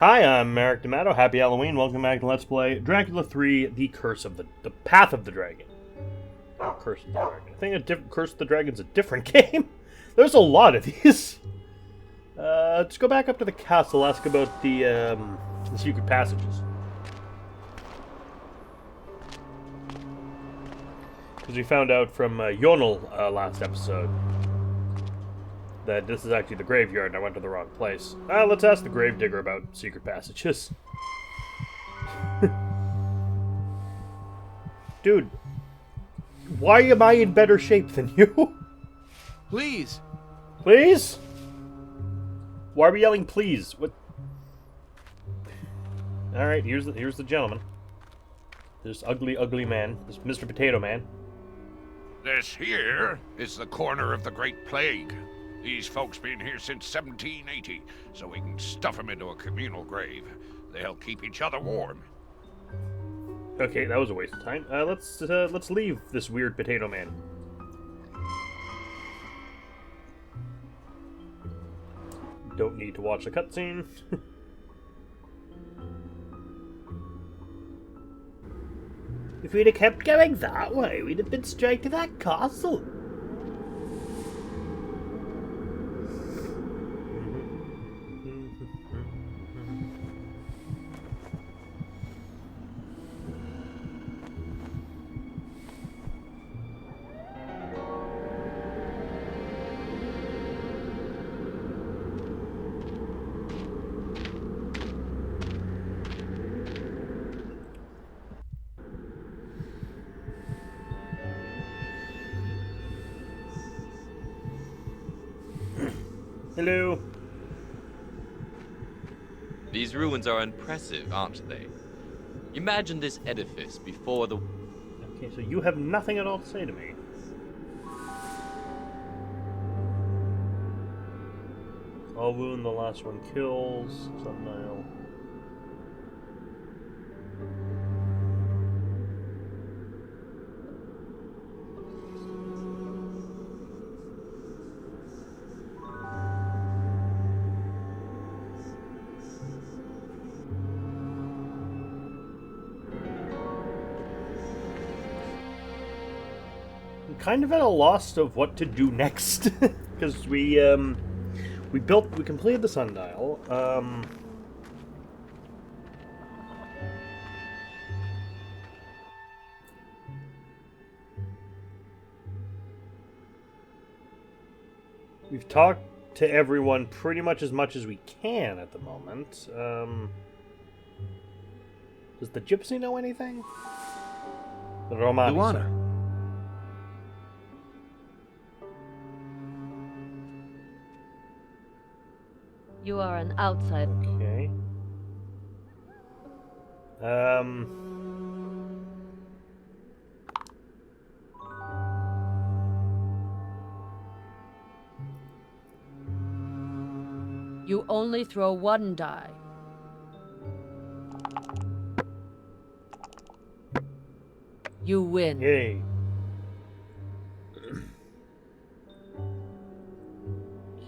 Hi, I'm Merrick D'Amato. Happy Halloween. Welcome back to Let's Play Dracula 3, The Curse of the Path of the Dragon. Oh, Curse of the Dragon. I think Curse of the Dragon's a different game. There's a lot of these. Let's go back up to the castle, ask about the secret passages. Because we found out from Yonel last episode that this is actually the graveyard and I went to the wrong place. Let's ask the gravedigger about secret passages. Dude, why am I in better shape than you? Please. Please? Why are we yelling please? What? Alright, here's the gentleman. This ugly, ugly man. This Mr. Potato Man. This here is the corner of the Great Plague. These folks been here since 1780, so we can stuff them into a communal grave. They'll keep each other warm. Okay, that was a waste of time. Let's leave this weird potato man. Don't need to watch the cutscene. If we'd have kept going that way, we'd have been straight to that castle. Hello. These ruins are impressive, aren't they? Imagine this edifice before the... Okay, so you have nothing at all to say to me. All wound, the last one kills. Sundial. Kind of at a loss of what to do next, because we completed the sundial. We've talked to everyone pretty much as we can at the moment. Does the gypsy know anything? The Romani. Luana. You are an outsider. Okay. You only throw one die. You win. Yay.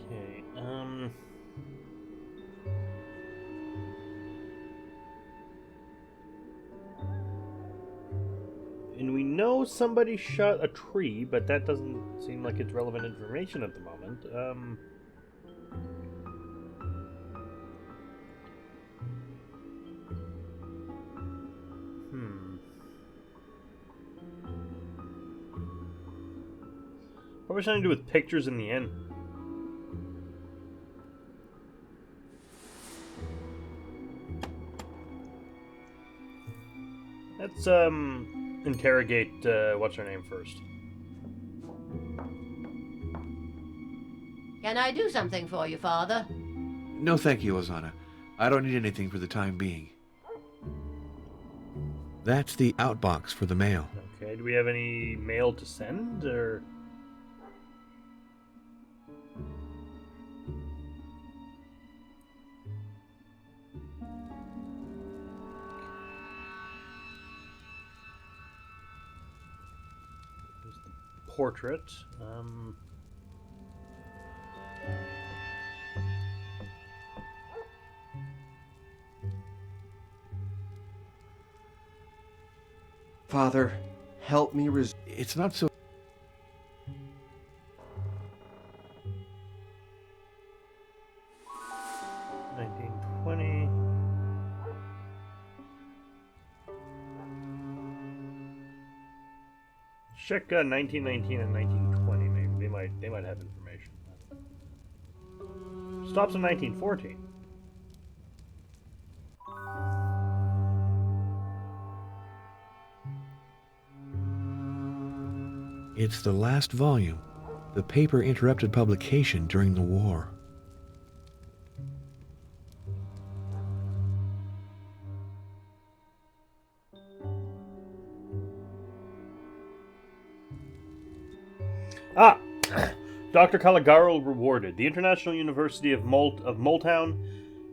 Okay, and we know somebody shot a tree, but that doesn't seem like it's relevant information at the moment. Probably something to do with pictures in the end. Let's interrogate what's her name first. Can I do something for you, Father? No, thank you, Ozana. I don't need anything for the time being. That's the outbox for the mail. Okay, do we have any mail to send, or... There's the portrait. Father, help me It's not so... 1920. Check 1919 and 1920. Maybe they might have information. Stops in 1914. It's the last volume. The paper interrupted publication during the war. Ah! Dr. Caligaro rewarded. The International University of Moultown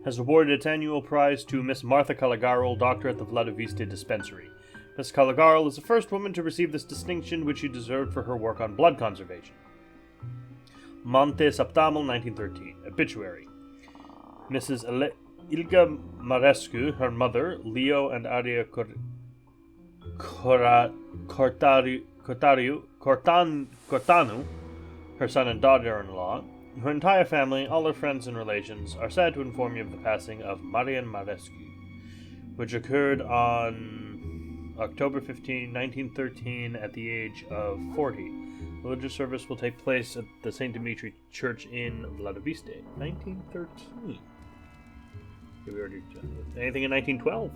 has awarded its annual prize to Miss Martha Caligaro, doctor at the Vladiviste Dispensary. Miss Caligaro is the first woman to receive this distinction, which she deserved for her work on blood conservation. Monte Septamal, 1913. Obituary. Mrs. Ilga Marescu, her mother, Leo and Aria Cortanu, her son and daughter-in-law, her entire family, all her friends and relations, are sad to inform you of the passing of Marian Marescu, which occurred on October 15, 1913, at the age of 40. Religious service will take place at the St. Dimitri Church in Vladiviste. 1913. Okay, we already anything in 1912?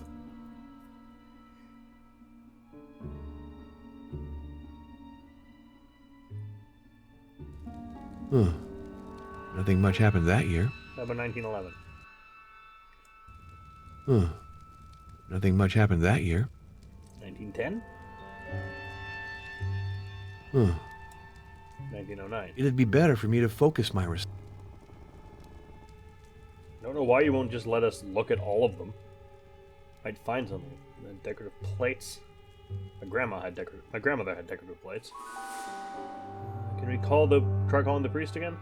Huh. Nothing much happened that year. How about 1911? Huh. Nothing much happened that year. 1910? Huh. 1909. It'd be better for me to focus my I don't know why you won't just let us look at all of them. I'd find something. Decorative plates. My grandmother had decorative plates. Can we try calling the priest again?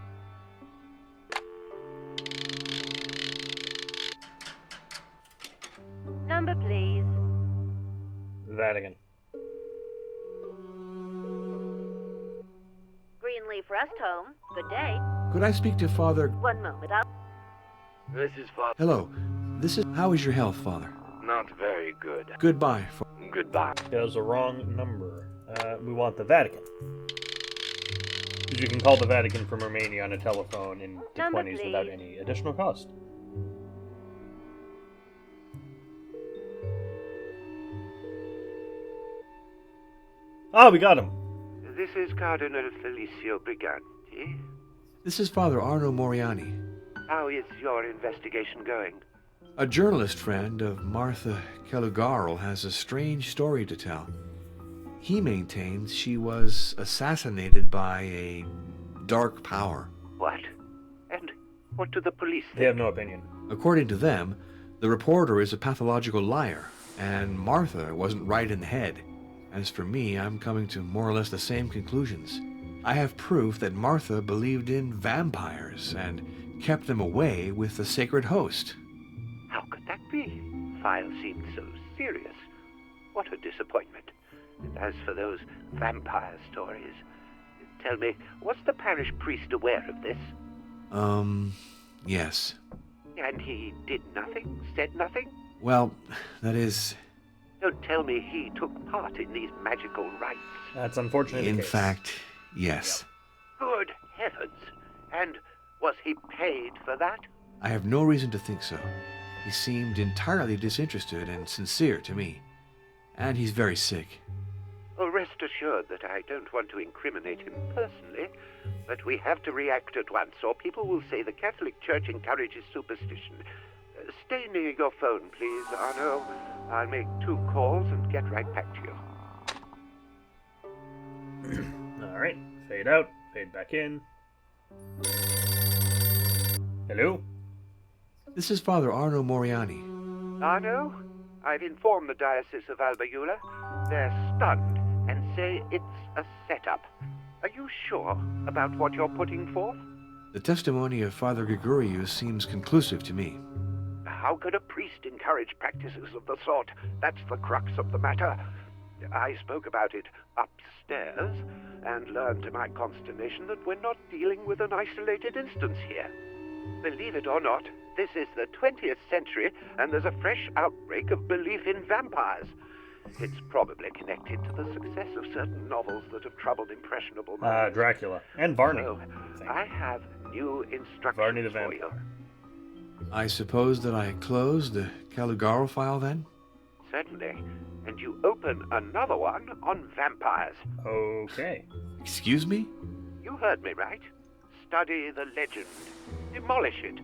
Number, please. Vatican. Greenleaf Rest Home. Good day. Could I speak to Father... One moment, I'll... This is Father. Hello. How is your health, Father? Not very good. Goodbye. Goodbye. That was the wrong number. We want the Vatican. You can call the Vatican from Romania on a telephone in the Number, 20s without please. any additional cost. Ah, we got him. This is Cardinal Felicio Briganti. This is Father Arno Moriani, How is your investigation going? a journalist friend of Martha Caligaro, has a strange story to tell. He maintains she was assassinated by a dark power. What? And what do the police They think? have no opinion. According to them, the reporter is a pathological liar, and Martha wasn't right in the head. As for me, I'm coming to more or less the same conclusions. I have proof that Martha believed in vampires and kept them away with the sacred host. How could that be? File seemed so serious. What a disappointment. And as for those vampire stories, tell me, was the parish priest aware of this? Yes. And he did nothing? Said nothing? Well, that is... Don't tell me he took part in these magical rites. That's unfortunately In the case. fact, yes. Good heavens! And was he paid for that? I have no reason to think so. He seemed entirely disinterested and sincere to me. And he's very sick. Oh, rest assured that I don't want to incriminate him personally, but we have to react at once, or people will say the Catholic Church encourages superstition. Stay near your phone, please, Arno. I'll make 2 calls and get right back to you. Alright, fade out, fade back in. Hello? This is Father Arno Moriani. Arno, I've informed the Diocese of Albayula. They're stunned and say it's a setup. Are you sure about what you're putting forth? The testimony of Father Gregorius seems conclusive to me. How could a priest encourage practices of the sort? That's the crux of the matter. I spoke about it upstairs and learned to my consternation that we're not dealing with an isolated instance here. Believe it or not, this is the 20th century and there's a fresh outbreak of belief in vampires. It's probably connected to the success of certain novels that have troubled impressionable minds. Dracula. And Varney. So, I have new instructions Varney the for you. Vampire. I suppose that I close the Calugaro file then? Certainly. And you open another one on vampires. Okay. Excuse me? You heard me right. Study the legend. Demolish it.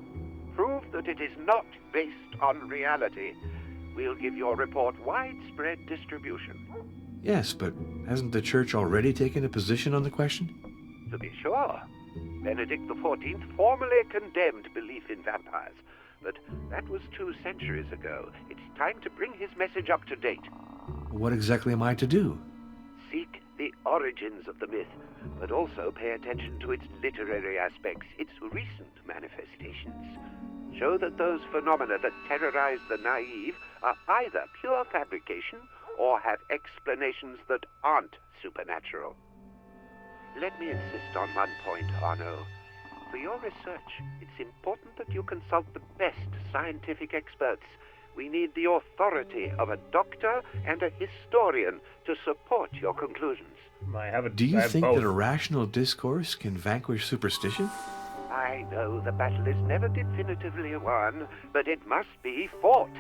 Prove that it is not based on reality. We'll give your report widespread distribution. Yes, but hasn't the church already taken a position on the question? To be sure, Benedict XIV formally condemned belief in vampires, but that was 2 centuries ago. It's time to bring his message up to date. What exactly am I to do? Seek the origins of the myth, but also pay attention to its literary aspects, its recent manifestations. Show that those phenomena that terrorize the naive are either pure fabrication or have explanations that aren't supernatural. Let me insist on one point, Arno. For your research, it's important that you consult the best scientific experts. We need the authority of a doctor and a historian to support your conclusions. Do you think that a rational discourse can vanquish superstition? I know the battle is never definitively won, but it must be fought.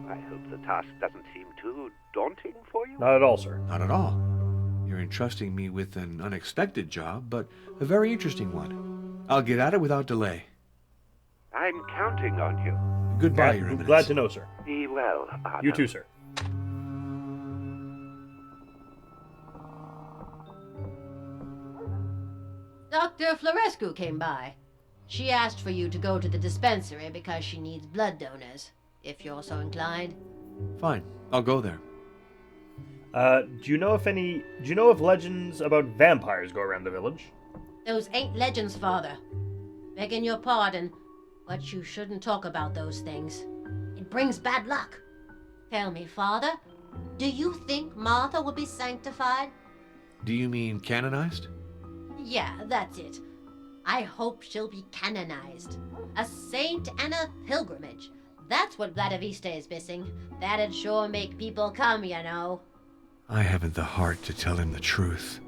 I hope the task doesn't seem too daunting for you. Not at all, sir. Not at all. You're entrusting me with an unexpected job, but a very interesting one. I'll get at it without delay. I'm counting on you. Goodbye, Your Eminence. Glad to know, sir. Be well, Arno. You too, sir. Dr. Florescu came by. She asked for you to go to the dispensary because she needs blood donors, if you're so inclined. Fine, I'll go there. Do you know if legends about vampires go around the village? Those ain't legends, Father. Begging your pardon, but you shouldn't talk about those things. It brings bad luck. Tell me, Father, do you think Martha will be sanctified? Do you mean canonized? Yeah, that's it. I hope she'll be canonized. A saint and a pilgrimage. That's what Vladivista is missing. That'd sure make people come, you know. I haven't the heart to tell him the truth.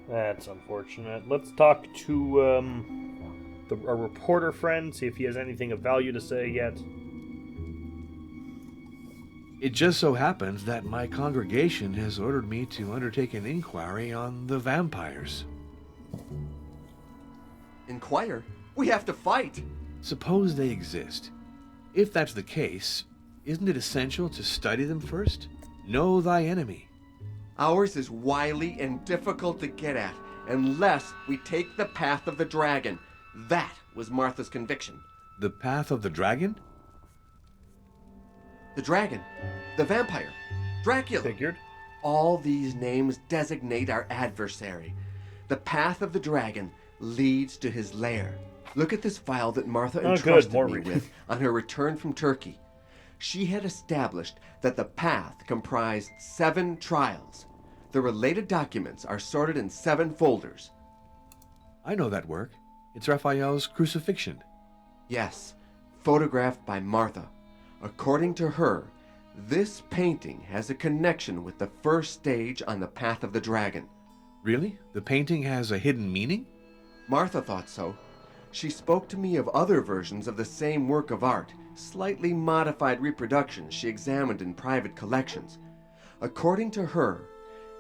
That's unfortunate. Let's talk to a reporter friend, see if he has anything of value to say yet. It just so happens that my congregation has ordered me to undertake an inquiry on the vampires. Inquire? We have to fight. Suppose they exist. If that's the case, isn't it essential to study them first? Know thy enemy. Ours is wily and difficult to get at, unless we take the path of the dragon. That was Martha's conviction. The path of the dragon? The dragon. The vampire. Dracula. Figured. All these names designate our adversary. The path of the dragon leads to his lair. Look at this file that Martha entrusted me with on her return from Turkey. She had established that the path comprised 7 trials. The related documents are sorted in 7 folders. I know that work. It's Raphael's Crucifixion. Yes, photographed by Martha. According to her, this painting has a connection with the first stage on the path of the dragon. Really? The painting has a hidden meaning? Martha thought so. She spoke to me of other versions of the same work of art, slightly modified reproductions she examined in private collections. According to her,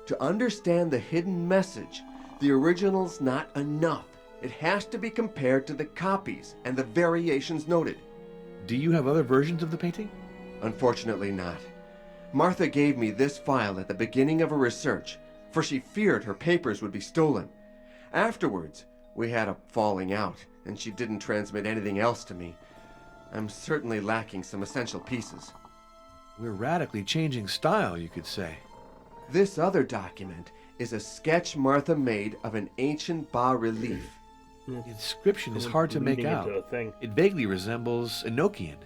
to understand the hidden message, the original's not enough. It has to be compared to the copies and the variations noted. Do you have other versions of the painting? Unfortunately not. Martha gave me this file at the beginning of her research, for she feared her papers would be stolen. Afterwards, we had a falling out, and she didn't transmit anything else to me. I'm certainly lacking some essential pieces. We're radically changing style, you could say. This other document is a sketch Martha made of an ancient bas-relief. The inscription is hard to make out. It vaguely resembles Enochian.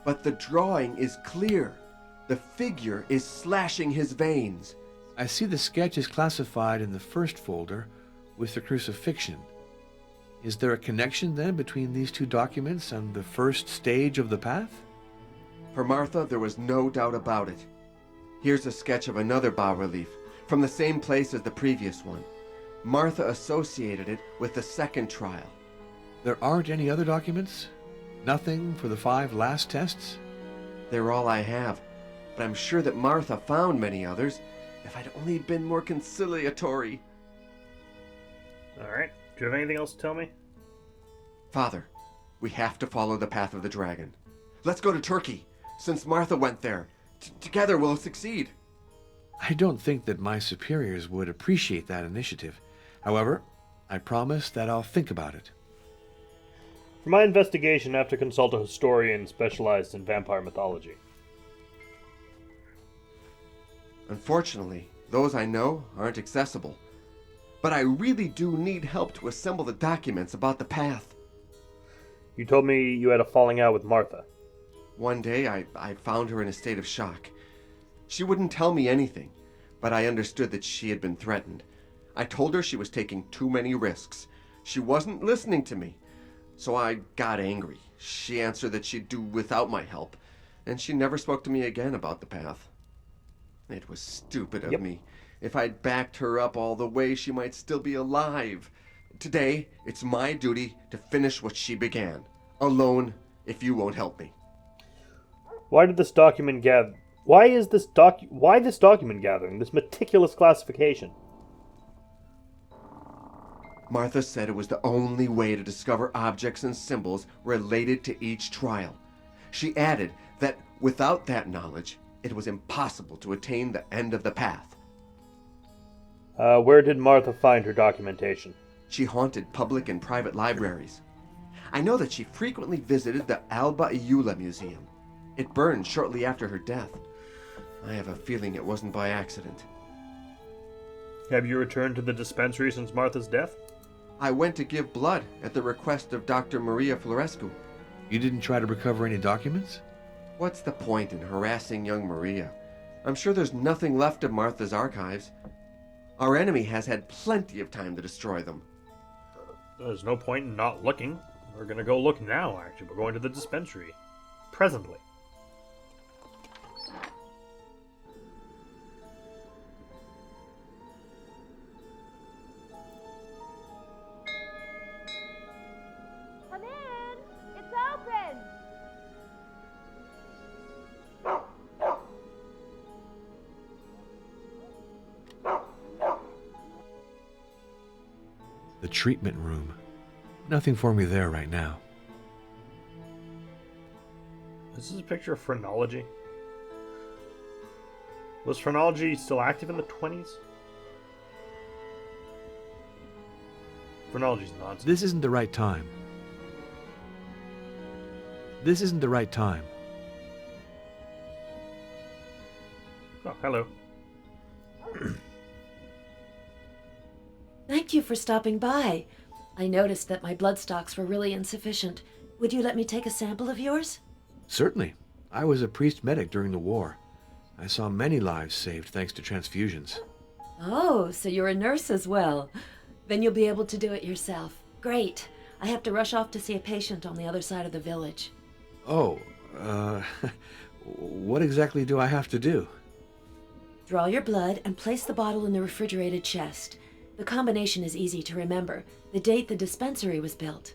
But the drawing is clear. The figure is slashing his veins. I see the sketch is classified in the first folder with the crucifixion. Is there a connection then between these two documents and the first stage of the path? For Martha, there was no doubt about it. Here's a sketch of another bas-relief, from the same place as the previous one. Martha associated it with the second trial. There aren't any other documents? Nothing for the 5 last tests? They're all I have, but I'm sure that Martha found many others, if I'd only been more conciliatory. Alright. Do you have anything else to tell me? Father, we have to follow the path of the dragon. Let's go to Turkey, since Martha went there. Together we'll succeed. I don't think that my superiors would appreciate that initiative. However, I promise that I'll think about it. For my investigation, I have to consult a historian specialized in vampire mythology. Unfortunately, those I know aren't accessible. But I really do need help to assemble the documents about the path. You told me you had a falling out with Martha. One day, I found her in a state of shock. She wouldn't tell me anything, but I understood that she had been threatened. I told her she was taking too many risks. She wasn't listening to me. So I got angry. She answered that she'd do without my help, and she never spoke to me again about the path. It was stupid of me. If I'd backed her up all the way, she might still be alive. Today, it's my duty to finish what she began. Alone, if you won't help me. Why this document gathering? This meticulous classification? Martha said it was the only way to discover objects and symbols related to each trial. She added that without that knowledge, it was impossible to attain the end of the path. Where did Martha find her documentation? She haunted public and private libraries. I know that she frequently visited the Alba Iula Museum. It burned shortly after her death. I have a feeling it wasn't by accident. Have you returned to the dispensary since Martha's death? I went to give blood at the request of Dr. Maria Florescu. You didn't try to recover any documents? What's the point in harassing young Maria? I'm sure there's nothing left of Martha's archives. Our enemy has had plenty of time to destroy them. There's no point in not looking. We're gonna go look now, actually. We're going to the dispensary. Presently. Come in! It's open! The treatment room. Nothing for me there right now. This is a picture of phrenology. Was phrenology still active in the 20s? Phrenology's nonsense. This isn't the right time. This isn't the right time. Oh, hello. Thank you for stopping by. I noticed that my blood stocks were really insufficient. Would you let me take a sample of yours? Certainly. I was a priest medic during the war. I saw many lives saved thanks to transfusions. Oh, so you're a nurse as well. Then you'll be able to do it yourself. Great. I have to rush off to see a patient on the other side of the village. Oh, what exactly do I have to do? Draw your blood and place the bottle in the refrigerated chest. The combination is easy to remember. The date the dispensary was built.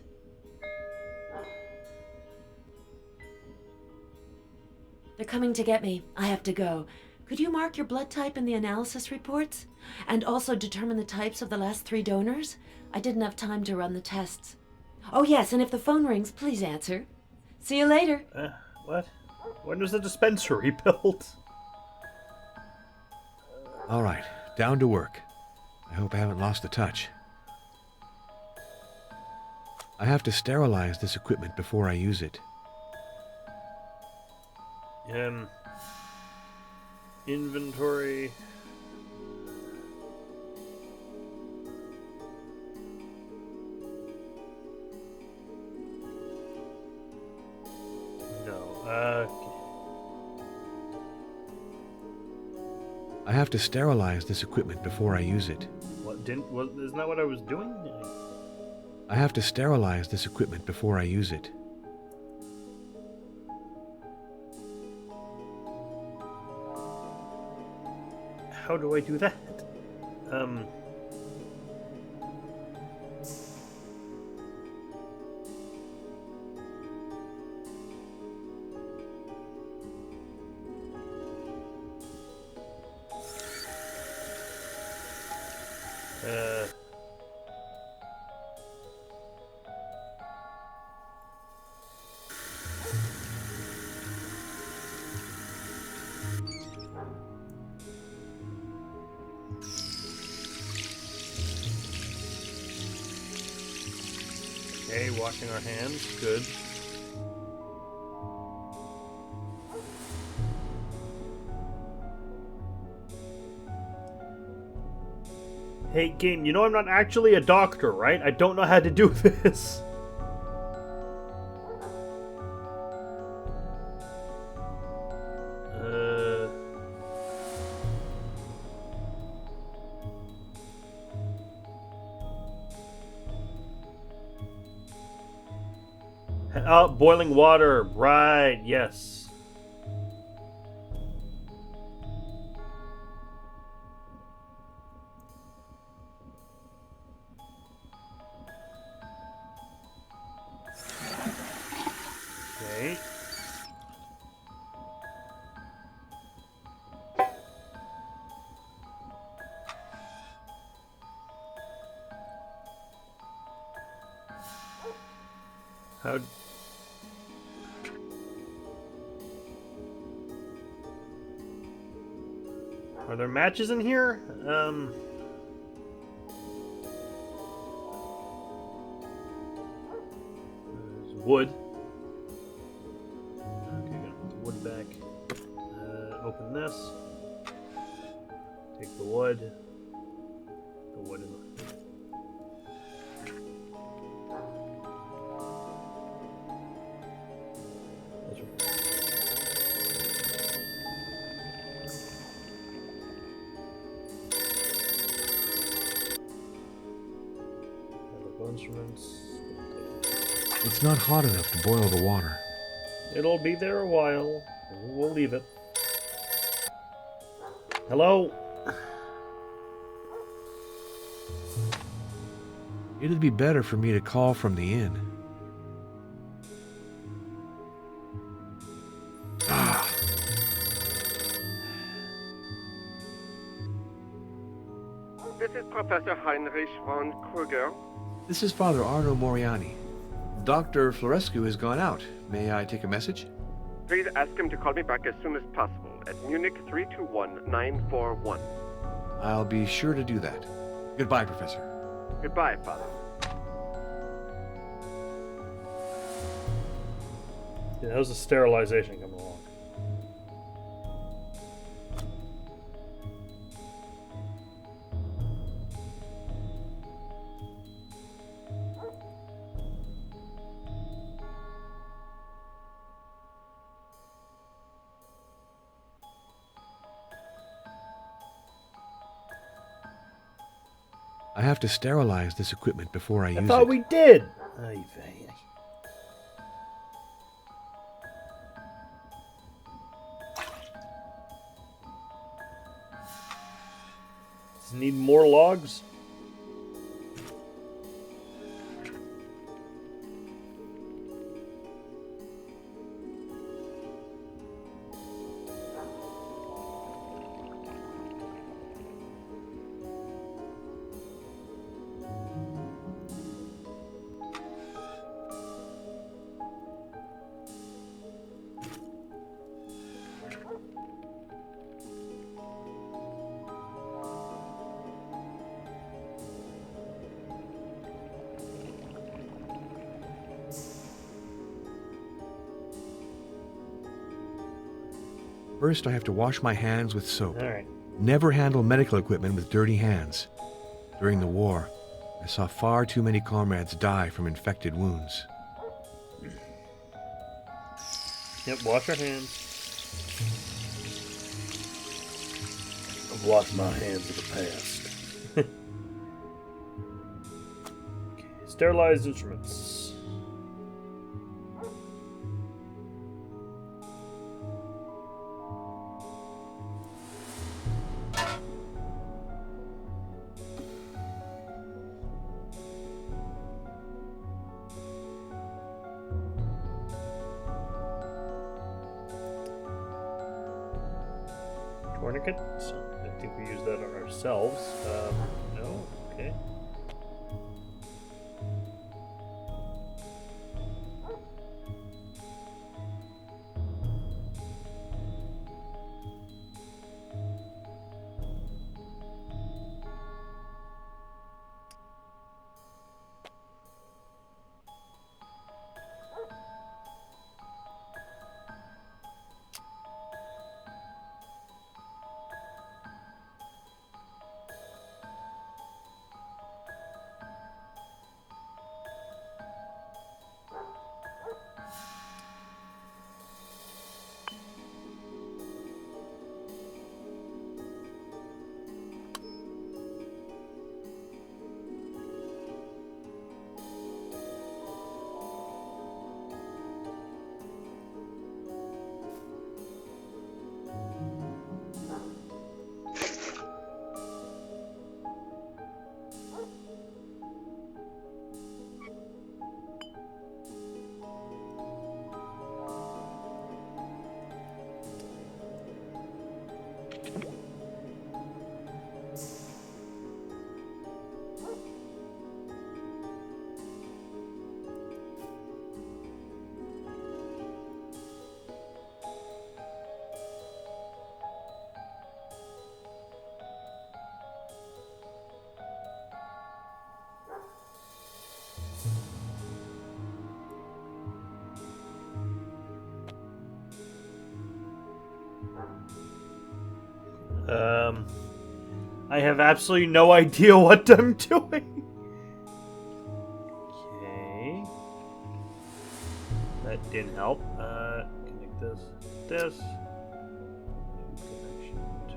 They're coming to get me. I have to go. Could you mark your blood type in the analysis reports? And also determine the types of the last 3 donors? I didn't have time to run the tests. Oh yes, and if the phone rings, please answer. See you later. What? When was the dispensary built? All right, down to work. I hope I haven't lost the touch. I have to sterilize this equipment before I use it. Inventory. No. I have to sterilize this equipment before I use it. Isn't that what I was doing? I have to sterilize this equipment before I use it. How do I do that? Okay, washing our hands. Good. Hey, game, you know I'm not actually a doctor, right? I don't know how to do this. Oh, boiling water. Right, yes. Okay. How... Are there matches in here? There's wood. Okay, gonna put the wood back. Open this. Take the wood. The wood in the... Instruments. It's not hot enough to boil the water. It'll be there a while. We'll leave it. Hello? It'd be better for me to call from the inn. This is Professor Heinrich von Kruger. This is Father Arno Moriani. Dr. Florescu has gone out. May I take a message? Please ask him to call me back as soon as possible at Munich 321941. I'll be sure to do that. Goodbye, Professor. Goodbye, Father. Yeah, how's the sterilization coming along? I have to sterilize this equipment before I use it. I thought we did! Ay vey. Does it need more logs? First, I have to wash my hands with soap. All right. Never handle medical equipment with dirty hands. During the war, I saw far too many comrades die from infected wounds. Yep, wash your hands. wash my hands of the past. Okay, sterilized instruments. Tourniquet? So I think we use that on ourselves. No? Okay. I have absolutely no idea what I'm doing. Okay. That didn't help. Connect this. This. Connection to...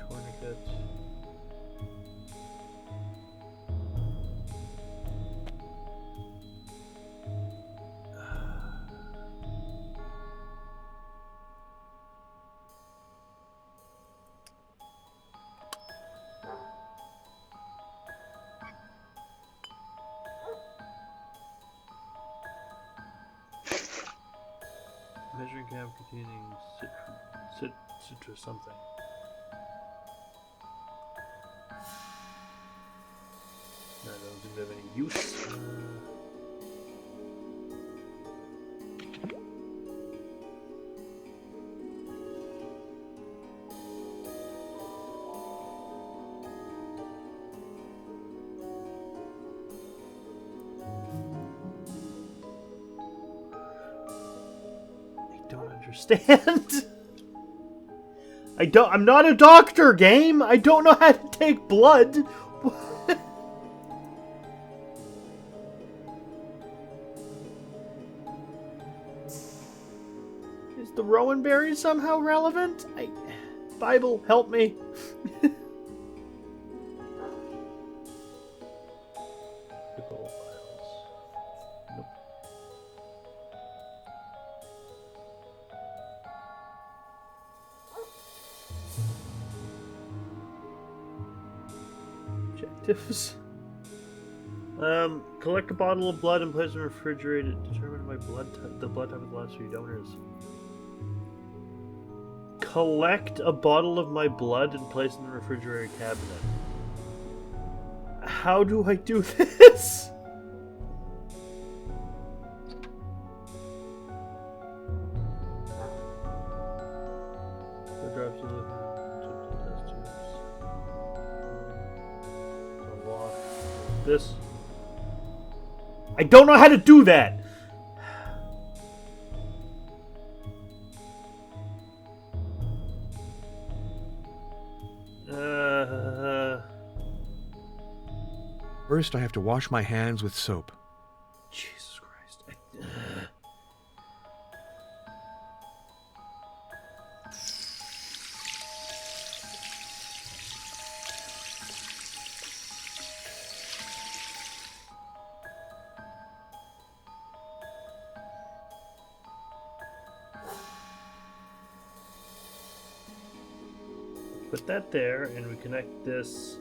Tourniquets. Measuring cap containing citrus something. I don't think they have any use. I don't understand. I'm not a doctor, game. I don't know how to take blood. Is the Rowan berry somehow relevant? Bible, help me. Nope. Objectives. Collect a bottle of blood and place it in the refrigerator. Determine the blood type of the last 3 donors. Collect a bottle of my blood and place it in the refrigerator cabinet. How do I do this? Drops of test tubes. This. I don't know how to do that. First, I have to wash my hands with soap. Jesus Christ. Put that there, and we connect this.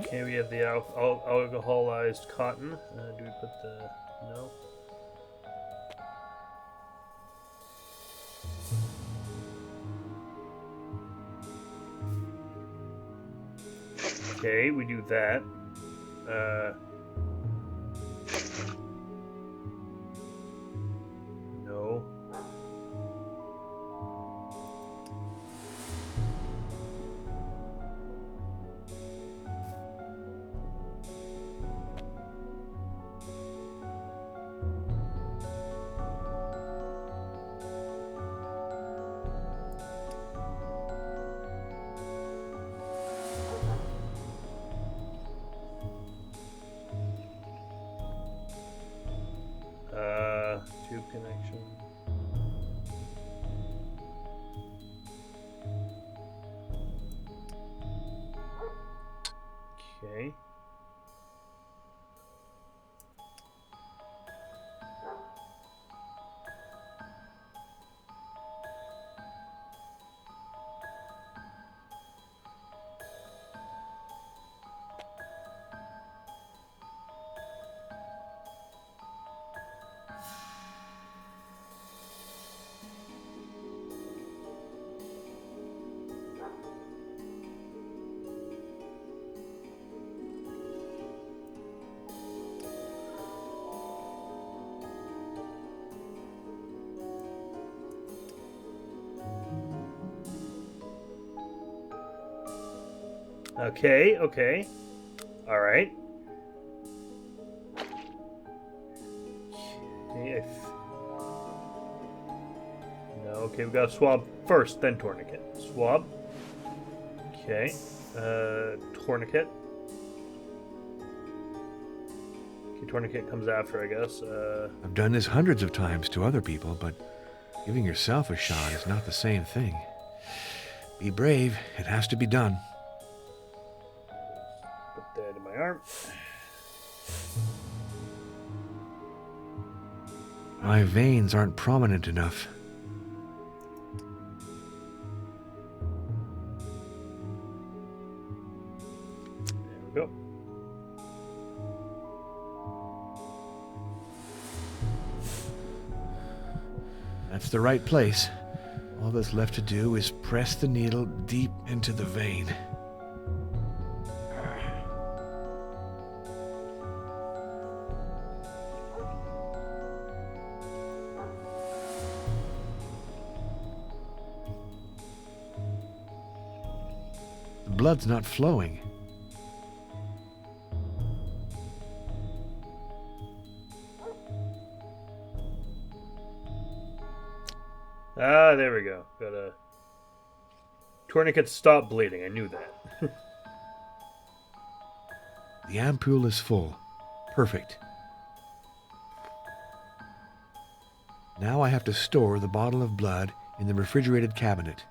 Okay, we have the alcoholized cotton. Do we put the... no? Okay, we do that. No. Tube connection. Okay. Okay. Alright. Okay, no, okay, we gotta swab first, then tourniquet. Swab. Okay. Tourniquet. Okay, tourniquet comes after, I guess. I've done this hundreds of times to other people, but giving yourself a shot is not the same thing. Be brave. It has to be done. Put that in my arm. My veins aren't prominent enough. There we go. That's the right place. All that's left to do is press the needle deep into the vein. The blood's not flowing. Ah, there we go. Got a tourniquet. Stop bleeding. I knew that. The ampoule is full. Perfect. Now I have to store the bottle of blood in the refrigerated cabinet.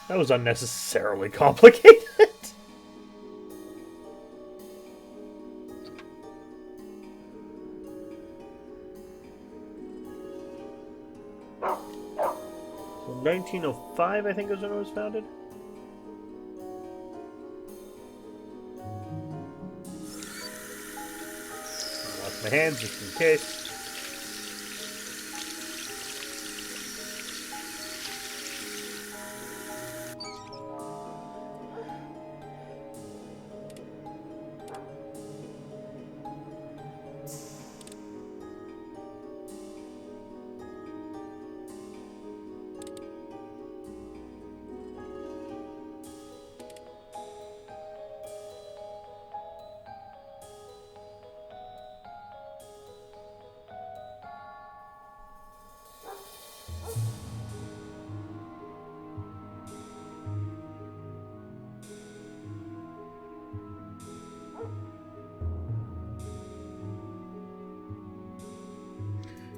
That was unnecessarily complicated. So 1905, I think, is when it was founded. my hands just in case.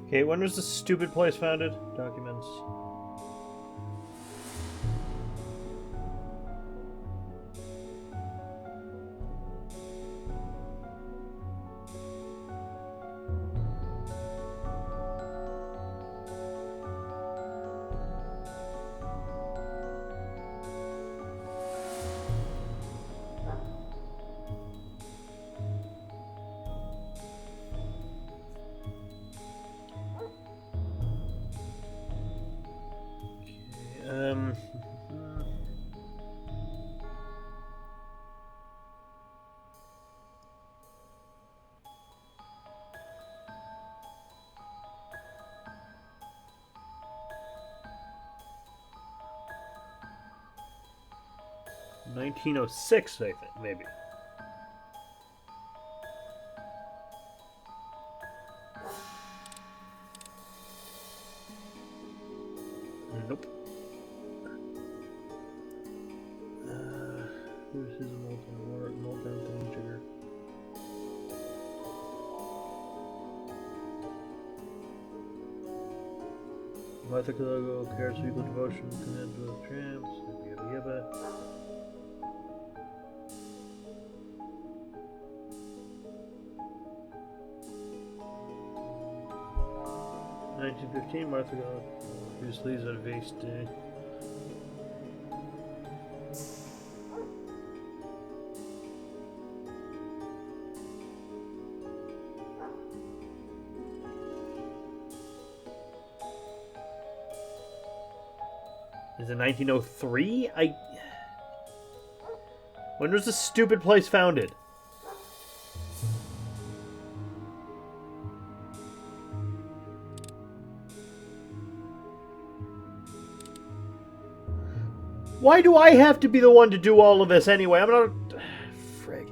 Okay, when was this stupid place founded? Documents. Um. 1906, I think, maybe. Nope. Who's his molten thing jigger? Martha Calogo cares for equal devotion, command to the tramps, yabba yabba. Martha Calogo obviously is at a base day. Is it 1903? When was this stupid place founded? Why do I have to be the one to do all of this anyway? I'm not... Frig.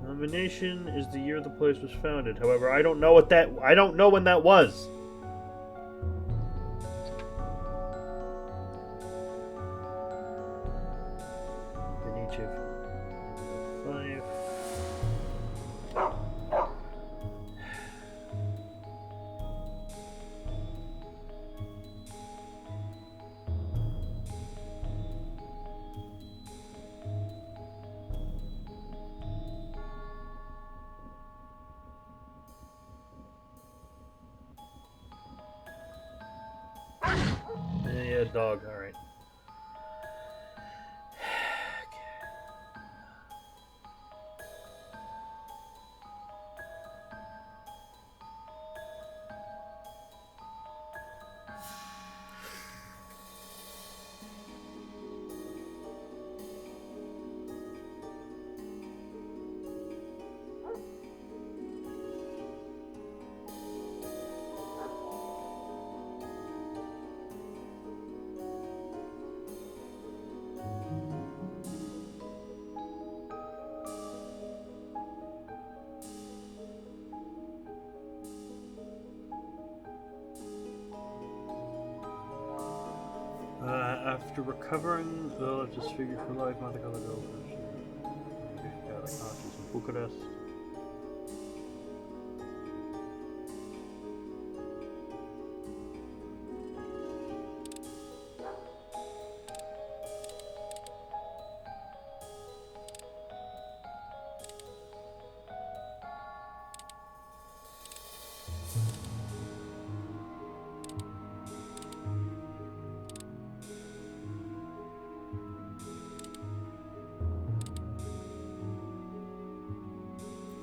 Nomination is the year the place was founded. However, I don't know what that... I don't know when that was. Yeah, dog, alright. After recovering the leftist figure for life, Martha Calogo conscious in Bucharest.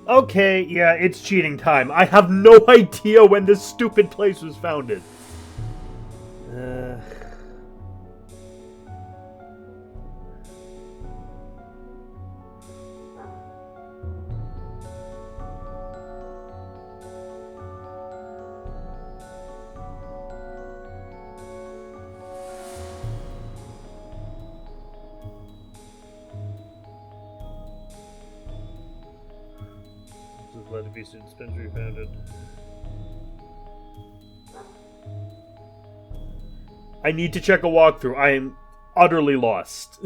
Okay, yeah, it's cheating time. I have no idea when this stupid place was founded. Let it be since been refounded. I need to check a walkthrough. I am utterly lost.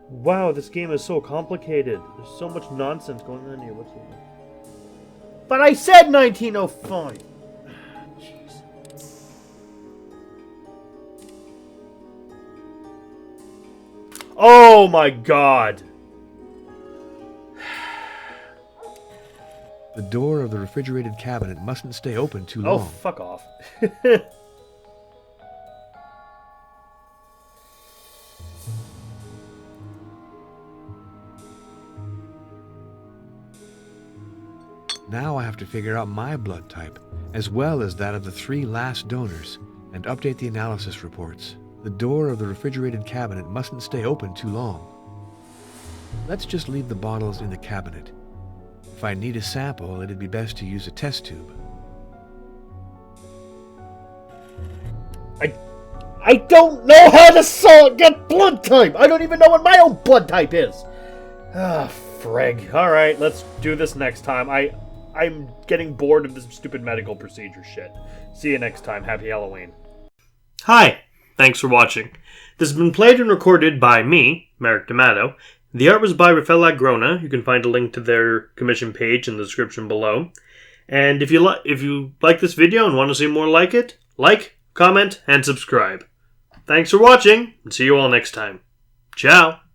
Wow, this game is so complicated. There's so much nonsense going on here. What's the... But I said 1905! Jeez. Oh my god! The door of the refrigerated cabinet mustn't stay open too Oh, long. fuck off. Now I have to figure out my blood type, as well as that of the 3 last donors, and update the analysis reports. The door of the refrigerated cabinet mustn't stay open too long. Let's just leave the bottles in the cabinet. If I need a sample, it'd be best to use a test tube. I don't know how to get blood type! I don't even know what my own blood type is! Ah, frig. Alright, let's do this next time. I'm getting bored of this stupid medical procedure shit. See you next time. Happy Halloween. Hi. Thanks for watching. This has been played and recorded by me, Merrick D'Amato. The art was by Rafael Agrona. You can find a link to their commission page in the description below. And if you like this video and want to see more like it, like, comment, and subscribe. Thanks for watching, and see you all next time. Ciao!